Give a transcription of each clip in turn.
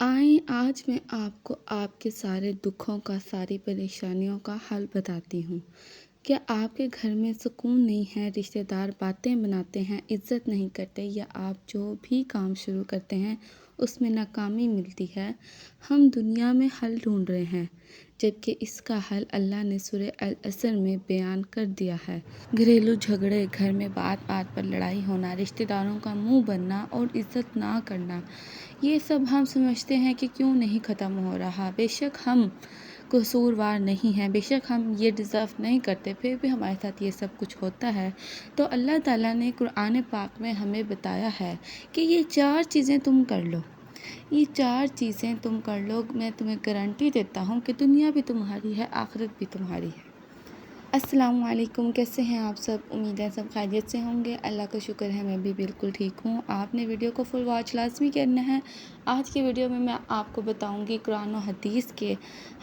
आएँ आज मैं आपको आपके सारे दुखों का, सारी परेशानियों का हल बताती हूँ। क्या आपके घर में सुकून नहीं है, रिश्तेदार बातें बनाते हैं, इज़्ज़त नहीं करते या आप जो भी काम शुरू करते हैं उसमें नाकामी मिलती है? हम दुनिया में हल ढूँढ रहे हैं, जबकि इसका हल अल्लाह ने सूरह अल असर में बयान कर दिया है। घरेलू झगड़े, घर में बात-बात पर लड़ाई होना, रिश्तेदारों का मुँह बनना और इज़्ज़त ना करना, ये सब हम समझते हैं कि क्यों नहीं ख़त्म हो रहा। बेशक हम कसूरवार नहीं हैं, बेशक हम ये डिज़र्व नहीं करते, फिर भी हमारे साथ ये सब कुछ होता है। तो अल्लाह ताला ने कुरान पाक में हमें बताया है कि ये 4 चीज़ें तुम कर लो। ये 4 चीज़ें तुम कर लो, मैं तुम्हें गारंटी देता हूँ कि दुनिया भी तुम्हारी है, आखिरत भी तुम्हारी है। अस्सलामु अलैकुम, कैसे हैं आप सब? उम्मीद है सब खैरियत से होंगे। अल्लाह का शुक्र है मैं भी बिल्कुल ठीक हूँ। आपने वीडियो को फुल वॉच लाज़मी करना है। आज की वीडियो में मैं आपको बताऊँगी कुरान और हदीस के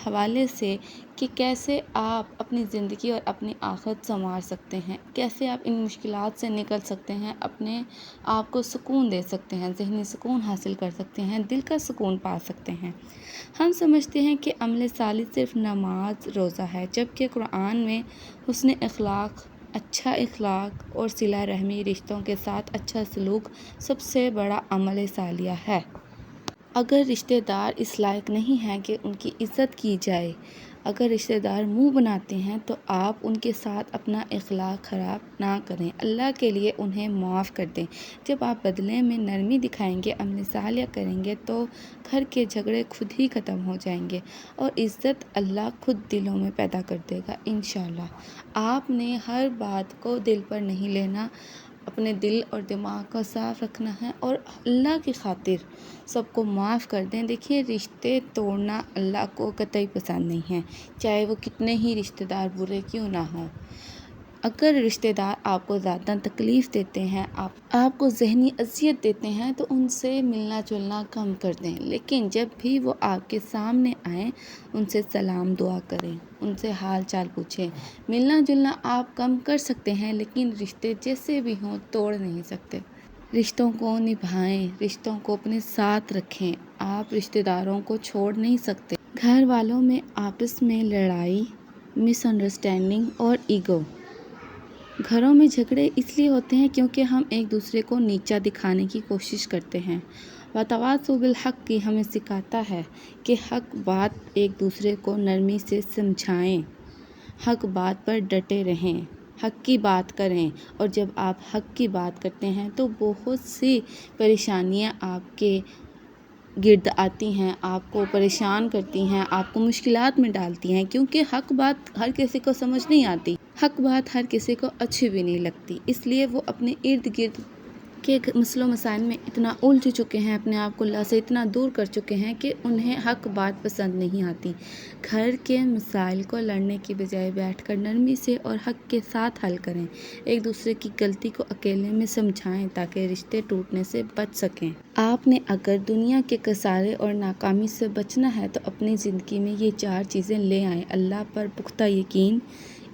हवाले से कि कैसे आप अपनी ज़िंदगी और अपनी आखिरत संवार सकते हैं, कैसे आप इन मुश्किलात से निकल सकते हैं, अपने आप को सुकून दे सकते हैं, ज़हनी सुकून हासिल कर सकते हैं, दिल का सुकून पा सकते हैं। हम समझते हैं कि अमल सालिह सिर्फ नमाज रोज़ा है, जबकि कुरान में हुस्न अखलाक, अच्छा अखलाक और सिला रहमी, रिश्तों के साथ अच्छा सलूक सबसे बड़ा अमल सालिह है। अगर रिश्तेदार इस लायक नहीं हैं कि उनकी इज़्ज़त की जाए, अगर रिश्तेदार मुंह बनाते हैं तो आप उनके साथ अपना अखलाक ख़राब ना करें, अल्लाह के लिए उन्हें माफ़ कर दें। जब आप बदले में नरमी दिखाएंगे, अमल सालिह करेंगे तो घर के झगड़े खुद ही ख़त्म हो जाएंगे और इज़्ज़त अल्लाह खुद दिलों में पैदा कर देगा इंशाअल्लाह। आपने हर बात को दिल पर नहीं लेना, अपने दिल और दिमाग को साफ़ रखना है और अल्लाह की खातिर सबको माफ़ कर दें। देखिए, रिश्ते तोड़ना अल्लाह को कतई पसंद नहीं है, चाहे वो कितने ही रिश्तेदार बुरे क्यों ना हों। अगर रिश्तेदार आपको ज़्यादा तकलीफ़ देते हैं, आपको ज़हनी अज़ियत देते हैं तो उनसे मिलना जुलना कम कर दें, लेकिन जब भी वो आपके सामने आएँ उनसे सलाम दुआ करें, उनसे हाल चाल पूछें। मिलना जुलना आप कम कर सकते हैं, लेकिन रिश्ते जैसे भी हों तोड़ नहीं सकते। रिश्तों को निभाएं, रिश्तों को अपने साथ रखें, आप रिश्तेदारों को छोड़ नहीं सकते। घर वालों में आपस में लड़ाई, मिसअंडरस्टैंडिंग और ईगो, घरों में झगड़े इसलिए होते हैं क्योंकि हम एक दूसरे को नीचा दिखाने की कोशिश करते हैं। वतवासौ बिल हक़ की हमें सिखाता है कि हक़ बात एक दूसरे को नरमी से समझाएं, हक़ बात पर डटे रहें, हक़ की बात करें। और जब आप हक़ की बात करते हैं तो बहुत सी परेशानियां आपके गिर्द आती हैं, आपको परेशान करती हैं, आपको मुश्किलात में डालती हैं, क्योंकि हक़ बात हर किसी को समझ नहीं आती, हक़ बात हर किसी को अच्छी भी नहीं लगती। इसलिए वो अपने इर्द गिर्द के मसलों मसाइल में इतना उलझ चुके हैं, अपने आप को अल्लाह से इतना दूर कर चुके हैं कि उन्हें हक़ बात पसंद नहीं आती। घर के मसाइल को लड़ने की बजाय बैठकर नरमी से और हक़ के साथ हल करें। एक दूसरे की गलती को अकेले में समझाएं ताकि रिश्ते टूटने से बच सकें। आपने अगर दुनिया के कसारे और नाकामी से बचना है तो अपनी ज़िंदगी में ये 4 चीज़ें ले आएँ। अल्लाह पर पुख्ता यकीन,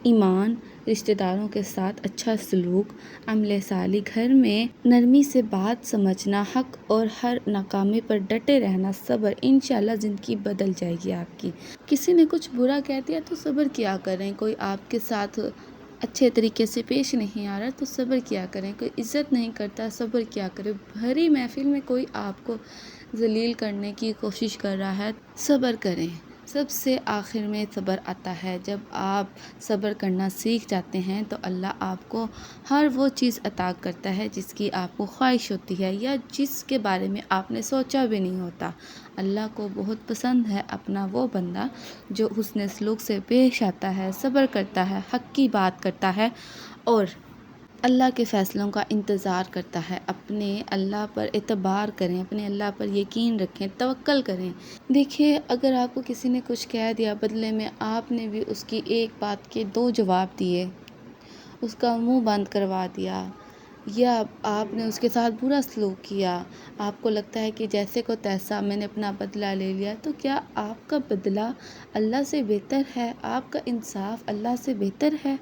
ईमान, रिश्तेदारों के साथ अच्छा सलूक, अमल सालिह, घर में नरमी से बात समझना, हक़ और हर नाकामी पर डटे रहना, सब्र, इंशाअल्लाह ज़िंदगी बदल जाएगी आपकी। किसी ने कुछ बुरा कह दिया तो सब्र किया करें, कोई आपके साथ अच्छे तरीके से पेश नहीं आ रहा तो सब्र किया करें, कोई इज़्ज़त नहीं करता सब्र किया करें, भरी महफिल में कोई आपको ज़लील करने की कोशिश कर रहा है सब्र करें। सबसे आखिर में सब्र आता है। जब आप सब्र करना सीख जाते हैं तो अल्लाह आपको हर वो चीज़ अता करता है जिसकी आपको ख्वाहिश होती है या जिसके बारे में आपने सोचा भी नहीं होता। अल्लाह को बहुत पसंद है अपना वो बंदा जो हुस्न सलूक से पेश आता है, सब्र करता है, हक़ की बात करता है और अल्लाह के फ़ैसलों का इंतज़ार करता है। अपने अल्लाह पर एतबार करें, अपने अल्लाह पर यकीन रखें, तवक्कल करें। देखिए, अगर आपको किसी ने कुछ कह दिया, बदले में आपने भी उसकी एक बात के 2 जवाब दिए, उसका मुंह बंद करवा दिया या आपने उसके साथ बुरा सलूक किया, आपको लगता है कि जैसे को तैसा मैंने अपना बदला ले लिया, तो क्या आपका बदला अल्लाह से बेहतर है? आपका इंसाफ अल्लाह से बेहतर है?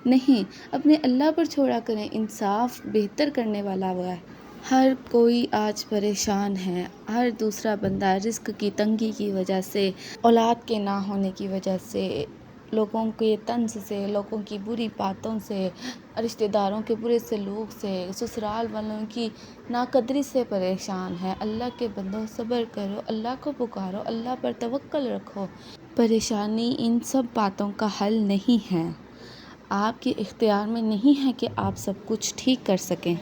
नहीं, अपने अल्लाह पर छोड़ा करें, इंसाफ बेहतर करने वाला वो है। ہر کوئی آج پریشان ہے۔ ہر دوسرا بندہ رزق کی تنگی کی وجہ سے، اولاد کے نہ ہونے کی وجہ سے، لوگوں کے طنز سے، لوگوں کی بری باتوں سے، رشتہ داروں کے برے سلوک سے، سسرال والوں کی ناقدری سے پریشان ہے۔ اللہ کے بندوں صبر کرو، اللہ کو پکارو، اللہ پر توکل رکھو۔ پریشانی ان سب باتوں کا حل نہیں ہے۔ آپ کے اختیار میں نہیں ہے کہ آپ سب کچھ ٹھیک کر سکیں،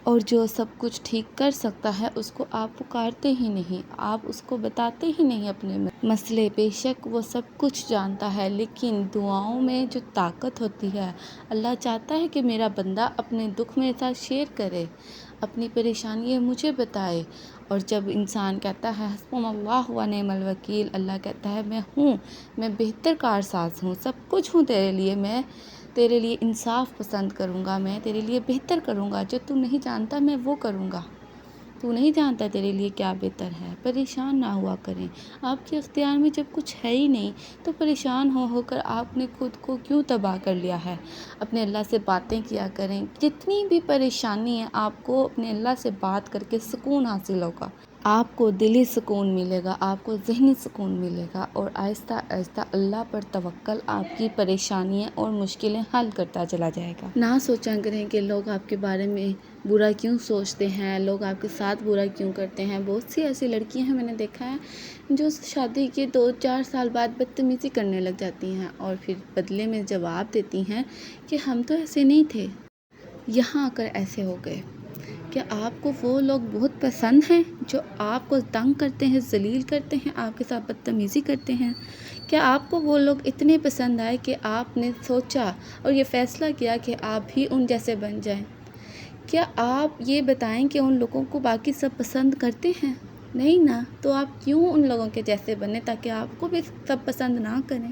اور جو سب کچھ ٹھیک کر سکتا ہے اس کو آپ پکارتے ہی نہیں، آپ اس کو بتاتے ہی نہیں اپنے مسئلے۔ بے شک وہ سب کچھ جانتا ہے، لیکن دعاؤں میں جو طاقت ہوتی ہے، اللہ چاہتا ہے کہ میرا بندہ اپنے دکھ میرے ساتھ شیئر کرے، اپنی پریشانی مجھے بتائے۔ اور جب انسان کہتا ہے حسبنا اللہ و نعم الوکیل، اللہ کہتا ہے میں ہوں، میں بہتر کارساز ہوں، سب کچھ ہوں تیرے لیے، میں تیرے لیے انصاف پسند کروں گا، میں تیرے لیے بہتر کروں گا، جو تو نہیں جانتا میں وہ کروں گا، تو نہیں جانتا تیرے لیے کیا بہتر ہے۔ پریشان نہ ہوا کریں، آپ کے اختیار میں جب کچھ ہے ہی نہیں تو پریشان ہو کر آپ نے خود کو کیوں تباہ کر لیا ہے۔ اپنے اللہ سے باتیں کیا کریں، جتنی بھی پریشانی ہے آپ کو اپنے اللہ سے بات کر کے سکون حاصل ہوگا، آپ کو دلی سکون ملے گا، آپ کو ذہنی سکون ملے گا، اور آہستہ آہستہ اللہ پر توکل آپ کی پریشانیاں اور مشکلیں حل کرتا چلا جائے گا۔ نہ سوچا کریں کہ لوگ آپ کے بارے میں برا کیوں سوچتے ہیں، لوگ آپ کے ساتھ برا کیوں کرتے ہیں۔ بہت سی ایسی لڑکیاں ہیں، میں نے دیکھا ہے، جو شادی کے 2-4 سال بعد بدتمیزی کرنے لگ جاتی ہیں، اور پھر بدلے میں جواب دیتی ہیں کہ ہم تو ایسے نہیں تھے، یہاں آ کر ایسے ہو گئے۔ کیا آپ کو وہ لوگ بہت پسند ہیں جو آپ کو تنگ کرتے ہیں، ذلیل کرتے ہیں، آپ کے ساتھ بدتمیزی کرتے ہیں؟ کیا آپ کو وہ لوگ اتنے پسند آئے کہ آپ نے سوچا اور یہ فیصلہ کیا کہ آپ بھی ان جیسے بن جائیں؟ کیا آپ یہ بتائیں کہ ان لوگوں کو باقی سب پسند کرتے ہیں؟ نہیں نا، تو آپ کیوں ان لوگوں کے جیسے بنے تاکہ آپ کو بھی سب پسند نہ کریں؟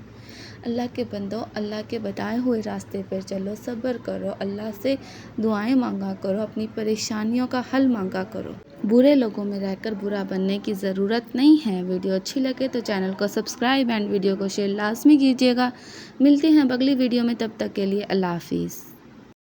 اللہ کے بندوں، اللہ کے بتائے ہوئے راستے پر چلو، صبر کرو، اللہ سے دعائیں مانگا کرو، اپنی پریشانیوں کا حل مانگا کرو۔ برے لوگوں میں رہ کر برا بننے کی ضرورت نہیں ہے۔ ویڈیو اچھی لگے تو چینل کو سبسکرائب اینڈ ویڈیو کو شیئر لازمی کیجیے گا۔ ملتے ہیں اگلی ویڈیو میں، تب تک کے لیے اللہ حافظ۔